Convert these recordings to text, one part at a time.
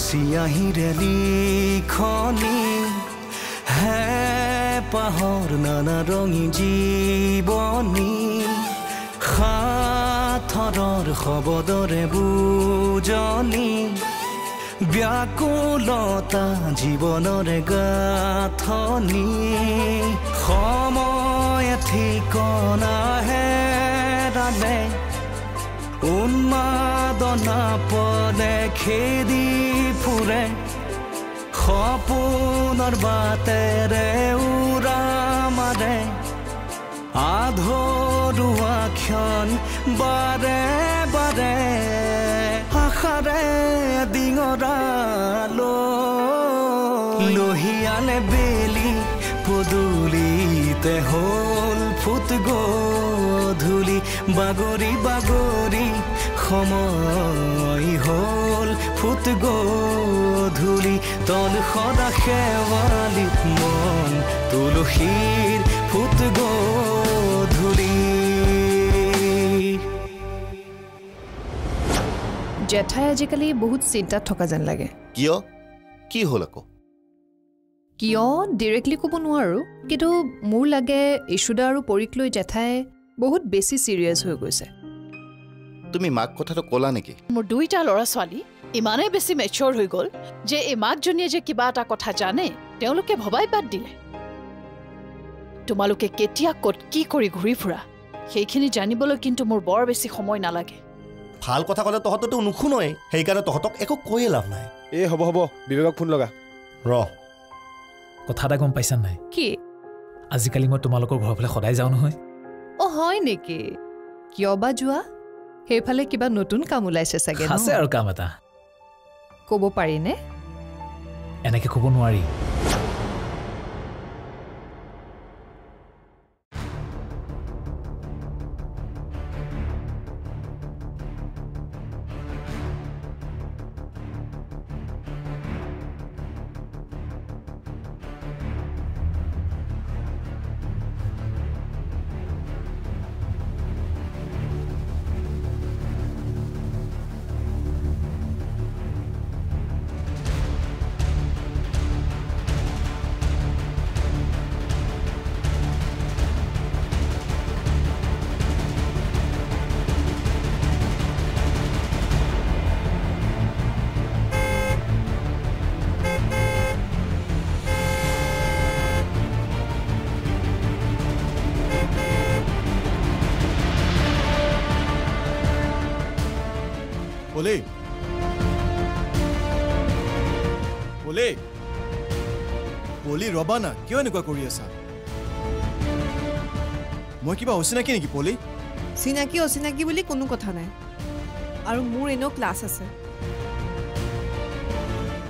চিয়াহীৰে লিখনি হে পাহৰ নানা ৰঙী জীৱনী সাথৰৰ শব্দৰে বুজনি ব্যাকুলতা জীৱনৰে গাঁথনি সময় ঠিকনা হেৰালে উন্মাদনা পদে খেদি ফুৰে সপোনৰ বাটেৰে উৰা মাৰে আধৰুৱা ক্ষণ বাৰে বাৰে আশাৰে ডিঙৰালো লহিয়ালে বেলি পদূলিতে হ'ল ফুট গধূলি বাগৰি বাগৰি সময় হ'ল ফুট গধূলি তল সদা শেৱালিত মন তুলসীৰ ফুট গধূলি জেঠাই আজিকালি বহুত চিন্তাত থকা যেন লাগে কিয় কি হ'ল আকৌ কিয় ডিৰেক্টলি ক'ব নোৱাৰো কিন্তু মোৰ লাগে ইছুদা আৰু পৰীক লৈ জেঠাই বহুত বেছি চিৰিয়াছ হৈ গৈছে তুমি মাক কথাটো ক'লা নেকি মোৰ দুইটা ল'ৰা ছোৱালী ইমানেই বেছি মেচিয়ৰ হৈ গ'ল যে এই মাকজনীয়ে যে কিবা এটা কথা জানে তেওঁলোকে ভবাই বাদ দিলে তোমালোকে কেতিয়া ক'ত কি কৰি ঘূৰি ফুৰা সেইখিনি জানিবলৈ কিন্তু মোৰ বৰ বেছি সময় নালাগে ভাল কথা ক'লে তহঁততো নুশুনই সেইকাৰণে তহঁতক একো কৈয়ে লাভ নাই এই হ'ব বিবেকক ফোন লগা ৰ কথা এটা গম পাইছা নাই কি আজিকালি মই তোমালোকৰ ঘৰৰ ফালে সদায় যাওঁ নহয় অ হয় নেকি কিয় বা যোৱা সেইফালে কিবা নতুন কাম ওলাইছে চাগে আছে আৰু কাম এটা ক'ব পাৰিনে এনেকে ক'ব নোৱাৰি বলে বলে পলি ৰবা না কিয় এনেকুৱা কৰি আছা মই কিবা অচিনাকি নেকি পলি চিনাকি অচিনাকি বুলি কোনো কথা নাই আৰু মোৰ এনেও ক্লাছ আছে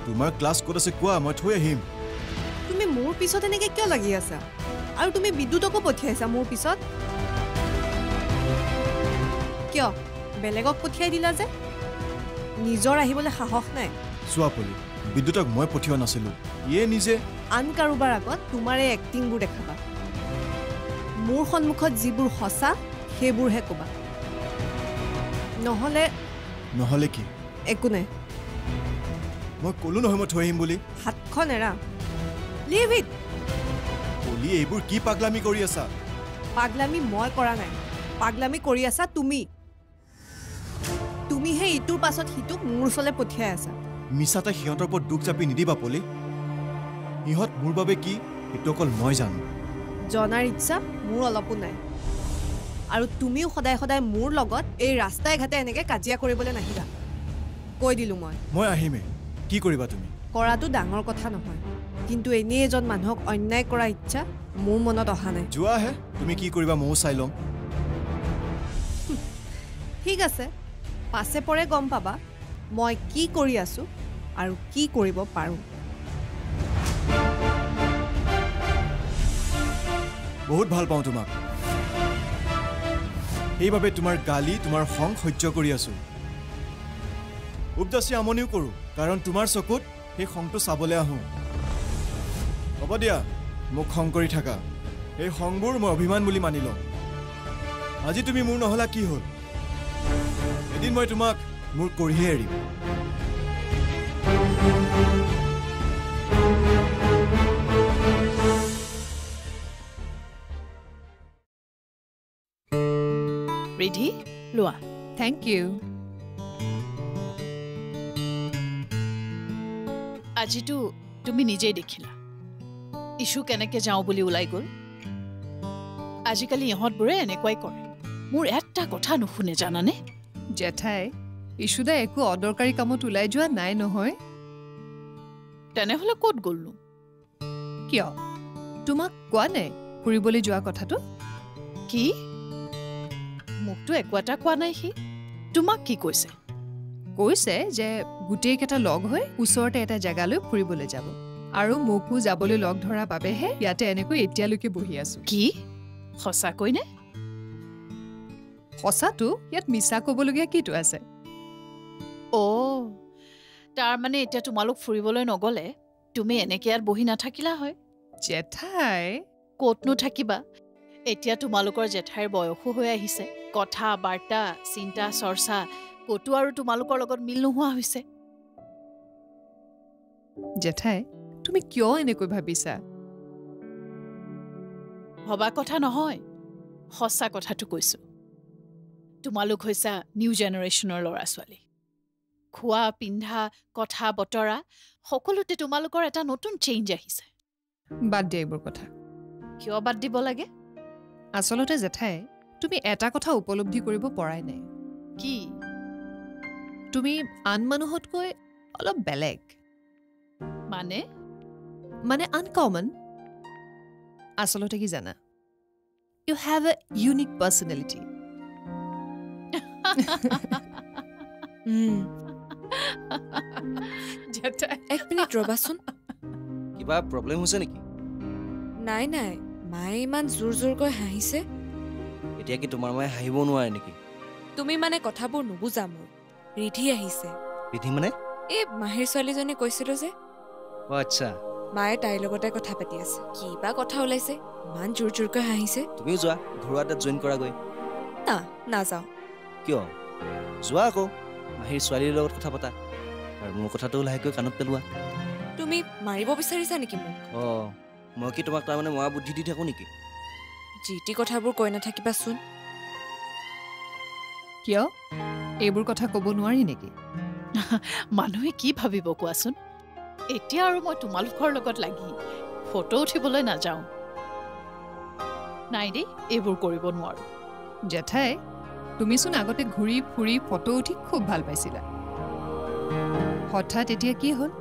তোমাৰ ক্লাছ ক'ত আছে কোৱা মই থৈ আহিম তুমি মোৰ পিছত এনেকৈ কিয় লাগি আছা আৰু তুমি বিদ্যুতকো পঠিয়াইছা মোৰ পিছত কিয় বেলেগক পঠিয়াই দিলা যে নিজৰ আহিবলৈ সাহস নাই চোৱা পলি বিদ্যুতক মই পঠিওৱা নাছিলো ইয়ে নিজে আন কাৰোবাৰ আগত তোমাৰ এই এক্টিংবোৰ দেখাবা মোৰ সন্মুখত যিবোৰ সঁচা সেইবোৰহে ক'বা নহ'লে কি একো নাই মই ক'লো নহয় মই থৈ আহিম বুলি হাতখন এৰা লিভ ইট পলি এইবোৰ কি পাগলামি কৰি আছা পাগলামি মই কৰা নাই পাগলামি কৰি আছা তুমিহে ইটোৰ পাছত সিটোক মোৰ ওচৰলৈ পঠিয়াই আছা মিছাতে সিহঁতৰ ওপৰত দুখ চাপি নিদিবা পলি সিহঁত মোৰ বাবে কি সেইটো অকল মই জানো জনাৰ ইচ্ছা মোৰ অলপো নাই আৰু তুমিও সদায় সদায় মোৰ লগত এই ৰাস্তাই ঘাটে এনেকৈ কাজিয়া কৰিবলৈ নাহিবা কৈ দিলোঁ মই আহিমে কি কৰিবা তুমি কৰাটো ডাঙৰ কথা নহয় কিন্তু এনেই এজন মানুহক অন্যায় কৰা ইচ্ছা মোৰ মনত অহা নাই যোৱাহে তুমি কি কৰিবা ময়ো চাই ল'ম ঠিক আছে পাছে পৰে গম পাবা মই কি কৰি আছো আৰু কি কৰিব পাৰোঁ বহুত ভাল পাওঁ তোমাক সেইবাবে তোমাৰ গালি তোমাৰ খং সহ্য কৰি আছো উপদাসী আমনিও কৰোঁ কাৰণ তোমাৰ চকুত সেই খংটো চাবলৈ আহোঁ হ'ব দিয়া মোক খং কৰি থাকা এই খংবোৰ মই অভিমান বুলি মানি লওঁ আজি তুমি মোৰ নহ'লা কি হ'ল এদিন মই তোমাক মোৰ কৰিহে এৰিম ৰিধি লোৱা থেংক ইউ আজিতো তুমি নিজেই দেখিলা ইছ্যু কেনেকে যাওঁ বুলি ওলাই গ'ল আজিকালি ইহঁতবোৰে এনেকুৱাই কৰে মোৰ এটা কথা নুশুনে জানানে জেঠাই ইছুদাই একো অদৰকাৰী কামত ওলাই যোৱা নাই নহয় তেনেহ'লে ক'ত গ'লনো কিয় তোমাক কোৱা নাই ফুৰিবলৈ যোৱা কথাটো কি মোকতো একো এটা কোৱা নাই সি তোমাক কি কৈছে কৈছে যে গোটেইকেইটা লগ হৈ ওচৰতে এটা জেগালৈ ফুৰিবলৈ যাব আৰু মোকো যাবলৈ লগ ধৰাৰ বাবেহে ইয়াতে এনেকৈ এতিয়ালৈকে বহি আছো কি সঁচাকৈ নে সঁচাটো ইয়াত মিছা ক'বলগীয়া কিটো আছে তাৰমানে এতিয়া তোমালোক ফুৰিবলৈ নগ'লে তুমি এনেকে ইয়াত বহি নাথাকিলা হয় জেঠাই ক'তনো থাকিবা এতিয়া তোমালোকৰ জেঠাইৰ বয়সো হৈ আহিছে কথা বাৰ্তা চিন্তা চৰ্চা ক'তো আৰু তোমালোকৰ লগত মিল নোহোৱা হৈছে জেঠাই তুমি কিয় এনেকৈ ভাবিছা ভবা কথা নহয় সঁচা কথাটো কৈছো তোমালোক হৈছা নিউ জেনেৰেশ্যনৰ ল'ৰা ছোৱালী খোৱা পিন্ধা কথা বতৰা সকলোতে তোমালোকৰ এটা নতুন চেঞ্জ আহিছে বাদ দিয়া এইবোৰ কথা কিয় বাদ দিব লাগে আচলতে জেঠাই তুমি এটা কথা উপলব্ধি কৰিব পৰাই নাই কি তুমি আন মানুহতকৈ অলপ বেলেগ মানে আনকমন আচলতে কি জানা you have a unique personality এক মিনিট ৰবাচোন কিবা প্ৰব্লেম হৈছে নেকি নাই নাই মায়ে ইমান জোৰ জোৰকৈ হাঁহিছে এতিয়া কি তোমাৰ মায়ে হাঁহিব নোৱাৰে নেকি তুমি মানে কথাবোৰ নুবুজা মোৰ ৰিধি আহিছে ৰিধি মানে এই মাহিৰ ছোৱালীজনী কৈছিলো যে আচ্ছা মায়ে তাইৰ লগতে কথা পাতি আছে কি বা কথা ওলাইছে ইমান জোৰ জোৰকৈ হাঁহিছে তুমিও যোৱা ঘৰুৱা এটাত জইন কৰাগৈ না নাযাওঁ কিয় যোৱা আকৌ মাহিৰ ছোৱালীৰ লগত কথা পতা আৰু মোৰ কথাটো লাহেকৈ কাণত পেলোৱা তুমি মাৰিব বিচাৰিছা নেকি মোক মই কি তোমাক তাৰমানে মৰা বুদ্ধি দি থাকো নেকি যি টি কথাবোৰ কৈ নাথাকিবাচোন কিয় এইবোৰ কথা ক'ব নোৱাৰি নেকি মানুহে কি ভাবিব কোৱাচোন এতিয়া আৰু মই তোমালোকৰ লগত লাগি ফটো উঠিবলৈ নাযাওঁ নাই দেই এইবোৰ কৰিব নোৱাৰো জেঠাই তুমিচোন আগতে ঘূৰি ফুৰি ফটো উঠি খুব ভাল পাইছিলা হঠাৎ এতিয়া কি হ'ল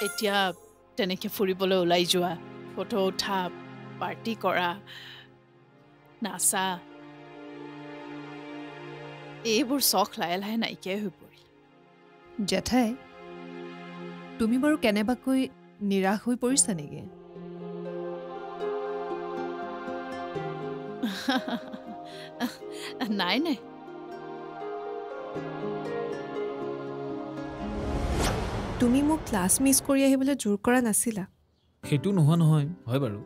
এতিয়া তেনেকে ফুৰিবলৈ ওলাই যোৱা ফটো উঠা পাৰ্টি কৰা নাচা এইবোৰ চখ লাহে লাহে নাইকিয়াই হৈ পৰিল জেঠাই তুমি বাৰু কেনেবাকৈ নিৰাশ হৈ পৰিছা নেকি নাই নাই তুমি মোক ক্লাছ মিছ কৰি আহিবলৈ জোৰ কৰা নাছিলা সেইটো নোহোৱা নহয় হয় বাৰু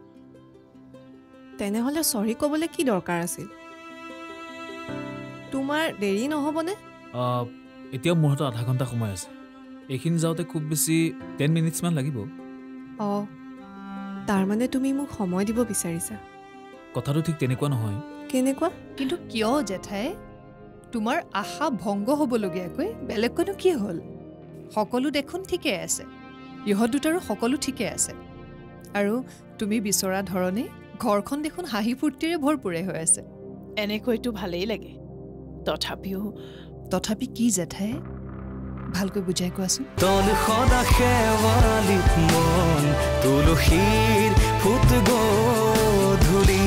তেনেহ'লে চৰি ক'বলৈ কি দৰকাৰ আছিল তোমাৰ দেৰি নহ'বনে এতিয়াও মোৰ হাতত আধা ঘণ্টা সময় আছে এইখিনি যাওঁতে খুব বেছি 10 মিনিটছমান লাগিব তাৰমানে তুমি মোক সময় দিব বিচাৰিছা কথাটো ঠিক তেনেকুৱা নহয় কেনেকুৱা কিন্তু কিয় জেঠাই তোমাৰ আশা ভংগ হ'বলগীয়াকৈ বেলেগকৈনো কি হ'ল সকলো দেখোন ঠিকে আছে ইহঁত দুটাৰো সকলো ঠিকে আছে আৰু তুমি বিচৰা ধৰণে ঘৰখন দেখোন হাঁহি ফূৰ্তিৰে ভৰপূৰে হৈ আছে এনেকৈতো ভালেই লাগে তথাপি কি জেঠাই ভালকৈ বুজাই কোৱাচোন তল সদা শেৱালিত মন তুলসীৰ ফুট গধূলি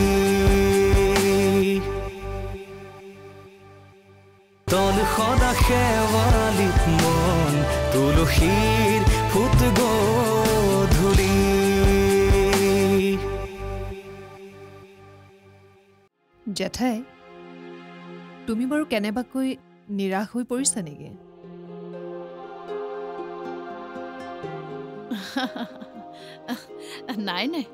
তল সদা শেৱালিত মন তুলসীৰ ফুট গধূলি জেঠাই তুমি বাৰু কেনেবাকৈ নিৰাশ হৈ পৰিছা নেকি নাই নাই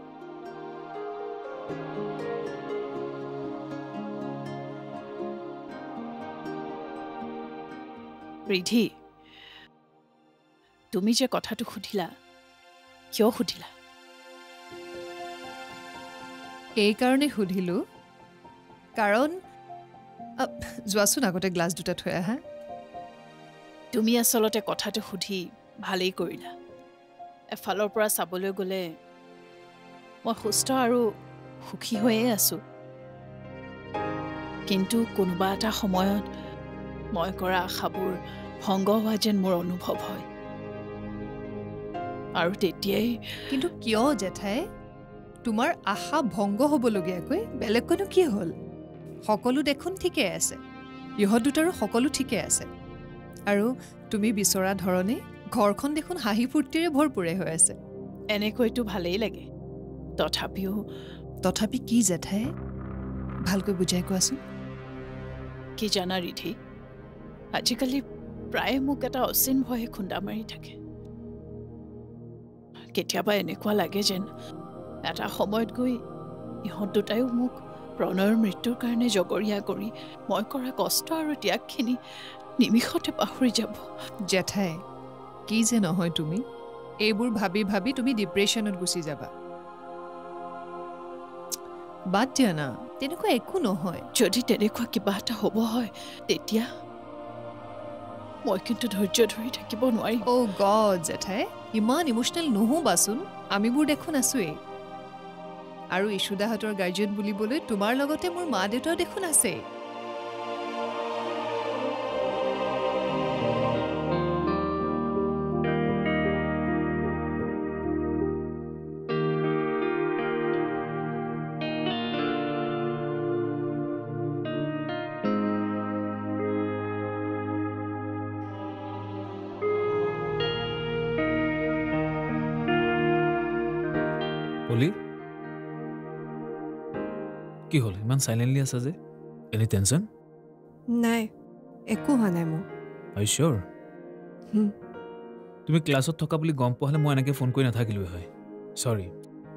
ৰিধি তুমি যে কথাটো সুধিলা কিয় সুধিলা এইকাৰণে সুধিলোঁ কাৰণ যোৱাচোন আগতে গ্লাছ দুটা থৈ আহা তুমি আচলতে কথাটো সুধি ভালেই কৰিলা এফালৰ পৰা চাবলৈ গ'লে মই সুস্থ আৰু সুখী হৈয়ে আছোঁ কিন্তু কোনোবা এটা সময়ত মই কৰা আশাবোৰ ভংগ হোৱা যেন মোৰ অনুভৱ হয় আৰু তেতিয়াই কিন্তু কিয় জেঠাই তোমাৰ আশা ভংগ হ'বলগীয়াকৈ বেলেগকনো কি হ'ল সকলো দেখোন ঠিকে আছে ইহঁত দুটাৰো সকলো ঠিকে আছে আৰু তুমি বিচৰা ধৰণে ঘৰখন দেখোন হাঁহি ফূৰ্তিৰে ভৰপূৰে হৈ আছে এনেকৈতো ভালেই লাগে তথাপি কি জেঠাই ভালকৈ বুজাই কোৱাচোন কি জানা ৰিধি আজিকালি প্ৰায়ে মোক এটা অচিন ভয়ে খুন্দা মাৰি থাকে কেতিয়াবা এনেকুৱা লাগে যেন এটা সময়ত গৈ ইহঁত দুটাইও মোক প্ৰণয়ৰ মৃত্যুৰ কাৰণে জগৰীয়া কৰি মই কৰা কষ্ট আৰু ত্যাগখিনি নিমিষতে পাহৰি যাব জেঠাই কি যে নহয় তুমি এইবোৰ ভাবি ভাবি তুমি ডিপ্ৰেশ্যনত গুচি যাবা বাদ দিয়া না তেনেকুৱা একো নহয় যদি তেনেকুৱা কিবা এটা হ'ব হয় তেতিয়া মই কিন্তু ধৈৰ্য ধৰি থাকিব নোৱাৰিম অ' গড জেঠাই ইমান ইম'চনেল নহ'বাচোন আমিবোৰ দেখোন আছোৱেই আৰু ইছুদাহঁতৰ গাৰ্জেন বুলিবলৈ তোমাৰ লগতে মোৰ মা দেউতাও দেখোন আছে পলি কি হ'ল ইমান সাইলেন্টলি আছে যে এনি টেনশন নাই একো হোৱা নাই মোৰ আৰ ইউ শিওৰ তুমি ক্লাছত থকা বুলি গম পোৱা হ'লে মই এনেকৈ ফোন কৰি নাথাকিলোৱে হয় সৰি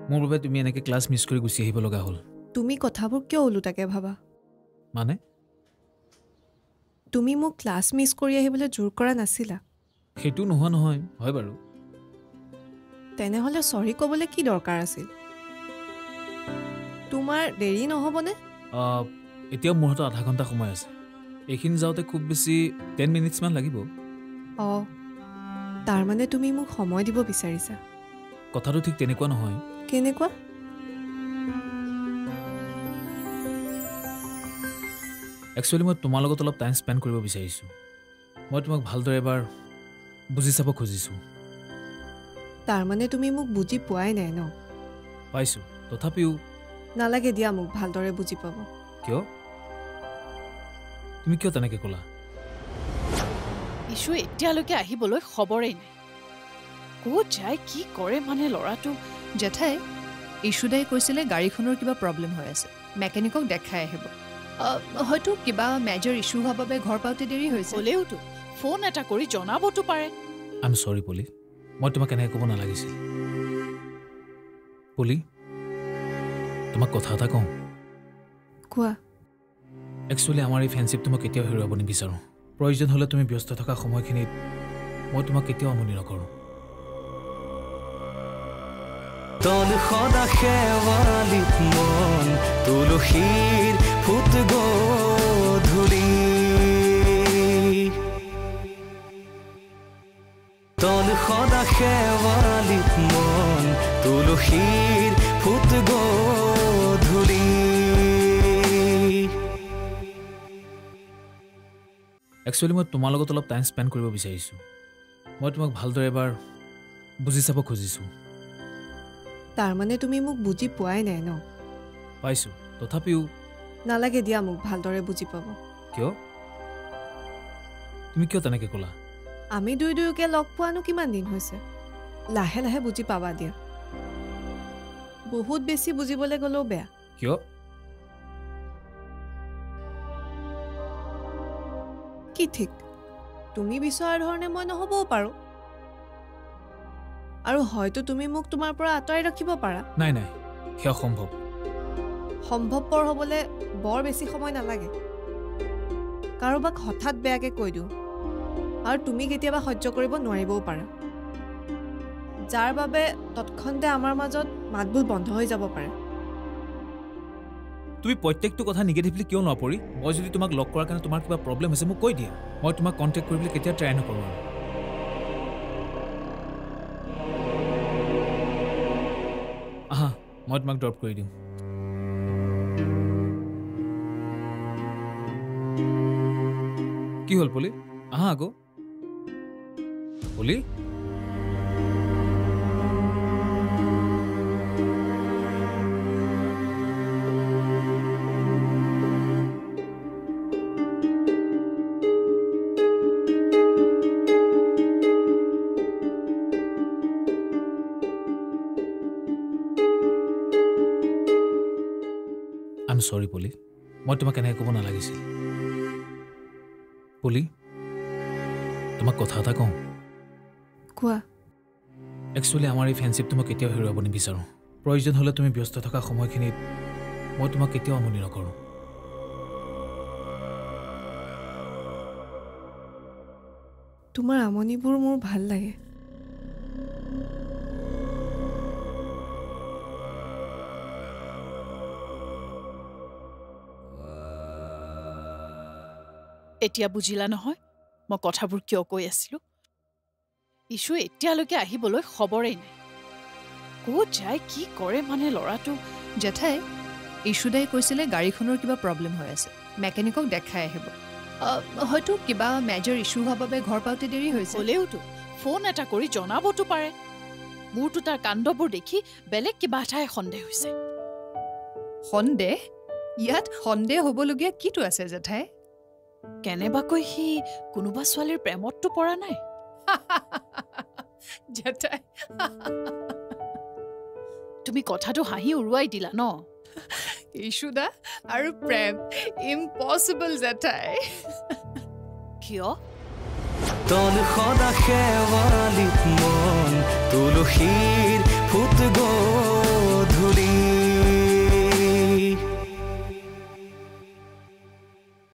মোৰ বাবে তুমি এনেকৈ ক্লাছ মিছ কৰি গুচি আহিব লগা হ'ল তুমি কথাবোৰ কিয় ওলোটাকে ভাবা মানে তুমি মোক ক্লাছ মিছ কৰি আহিবলৈ জোৰ কৰা নাছিলা সেইটো নোহোৱা নহয় হয় বাৰু তেনেহ'লে চৰি ক'বলৈ কি দৰকাৰ আছিল তোমাৰ দেৰি নহ'বনে এতিয়াও মোৰ হাতত আধা ঘণ্টা সময় আছে এইখিনি যাওঁতে খুব বেছি 10 মিনিটছমান লাগিব অঁ তাৰমানে তুমি মোক সময় দিব বিচাৰিছা কথাটো ঠিক তেনেকুৱা নহয় কেনেকুৱা একচুৱেলি মই তোমাৰ লগত অলপ টাইম স্পেণ্ড কৰিব বিচাৰিছোঁ মই তোমাক ভালদৰে এবাৰ বুজি চাব খুজিছোঁ তাৰমানে তুমি মোক বুজি পোৱাই নাই ন পাইছোঁ তথাপিও নালাগে দিয়া মোক ভালদৰে বুজি পাব কিয় তুমি কিয় তেনেকৈ ক'লা ইছু এতিয়ালৈকে আহিবলৈ খবৰেই নাই ক'ত যায় কি কৰে মানে ল'ৰাটো জেঠাই ইছুদাই কৈছিলে গাড়ীখনৰ কিবা প্ৰব্লেম হৈ আছে মেকানিকক দেখাই আহিব হয়তো কিবা মেজৰ ইছ্যু হোৱাৰ বাবে ঘৰ পাওঁতে দেৰি হৈছে হ'লেওতো ফোন এটা কৰি জনাবতো পাৰে আই এম চৰি পলি মই তোমাক এনেকৈ ক'ব নালাগিছিল পলি তোমাক কথা এটা কওঁ কোৱা একচুৱেলি আমাৰ এই ফ্ৰেণ্ডশ্বিপটো মই কেতিয়াও হেৰুৱাব নিবিচাৰোঁ প্ৰয়োজন হ'লে তুমি ব্যস্ত থকা সময়খিনিত মই তোমাক কেতিয়াও আমনি নকৰোঁ তল সদা শেৱালিত মন তুলসীৰ ফুট গধূলি তল সদা শেৱালিত মন তুলসীৰ ফুট গধূলি একচুৱেলি মই তোমাৰ লগত অলপ টাইম স্পেণ্ড কৰিব বিচাৰিছোঁ মই তোমাক ভালদৰে এবাৰ বুজি চাব খুজিছোঁ। তাৰমানে তুমি মোক বুজি পোৱাই নাই ন? পাইছোঁ, তথাপিও নালাগে দিয়া মোক ভালদৰে বুজি পাব। কিয়? তুমি কিয় তেনেকৈ ক'লা? আমি দুয়োকে লগ পোৱানো কিমান দিন হৈছে? লাহে লাহে বুজি পাবা দিয়া। বহুত বেছি বুজিবলৈ গ'লেও বেয়া। কিয়? কি ঠিক, তুমি বিচৰা ধৰণে মই নহ'বও পাৰোঁ, আৰু হয়তো তুমি মোক তোমাৰ পৰা আঁতৰাই ৰাখিব পাৰা। নাই নাই, সেয়া সম্ভৱ। সম্ভৱপৰ হ'বলৈ বৰ বেছি সময় নালাগে। কাৰোবাক হঠাৎ বেয়াকৈ কৈ দিওঁ আৰু তুমি কেতিয়াবা সহ্য কৰিব নোৱাৰিবও পাৰা, যাৰ বাবে তৎক্ষণতে আমাৰ মাজত মাতবোৰ বন্ধ হৈ যাব পাৰে। তুমি প্ৰত্যেকটো কথা নিগেটিভলি কিয় নপৰি? মই যদি তোমাক লগ কৰাৰ কাৰণে তোমাৰ কিবা প্ৰব্লেম হৈছে মোক কৈ দিয়া, মই তোমাক কণ্টেক্ট কৰিবলৈ কেতিয়া ট্ৰাই নকৰোঁ। আহা, মই তোমাক ড্ৰপ কৰি দিম। কি হ'ল পলি? আহা আকৌ। পলি, আই এম চৰি পলি, মই তোমাক এনেকৈ ক'ব নালাগিছিল। পলি, তোমাক কথা এটা কওঁ। কোৱা। একচুৱেলি আমাৰ এই ফ্ৰেণ্ডশ্বিপটো মই কেতিয়াও হেৰুৱাব নিবিচাৰোঁ। প্ৰয়োজন হ'লে তুমি ব্যস্ত থকা সময়খিনিত মই তোমাক কেতিয়াও আমনি নকৰোঁ। তোমাৰ আমনিবোৰ মোৰ ভাল লাগে। এতিয়া বুজিলা নহয় মই কথাবোৰ কিয় কৈ আছিলোঁ? ইছু এতিয়ালৈকে আহিবলৈ খবৰেই নাই। ক'ত যায় কি কৰে মানে ল'ৰাটো। জেঠাই, ইছুদাই কৈছিলে গাড়ীখনৰ কিবা প্ৰব্লেম হৈ আছে, মেকানিকক দেখাই আহিব। হয়তো কিবা মেজৰ ইছ্যু হোৱাৰ বাবে ঘৰ পাওঁতে দেৰি হৈছে। হ'লেওতো ফোন এটা কৰি জনাবতো পাৰে। মোৰতো তাৰ কাণ্ডবোৰ দেখি বেলেগ কিবা এটাই সন্দেহ হৈছে। সন্দেহ? ইয়াত সন্দেহ হ'বলগীয়া কিটো আছে জেঠাই? কেনেবাকৈ সি কোনোবা ছোৱালীৰ প্ৰেমততো পৰা নাই? জেঠাই, তুমি কথাটো হাঁহি উৰুৱাই দিলা ন? ইছুদা আৰু প্ৰেম ইম্পচিবল জেঠাই। কিয়? তন সদা শেৱালিত মন তুলসীৰ ফুট গ'ল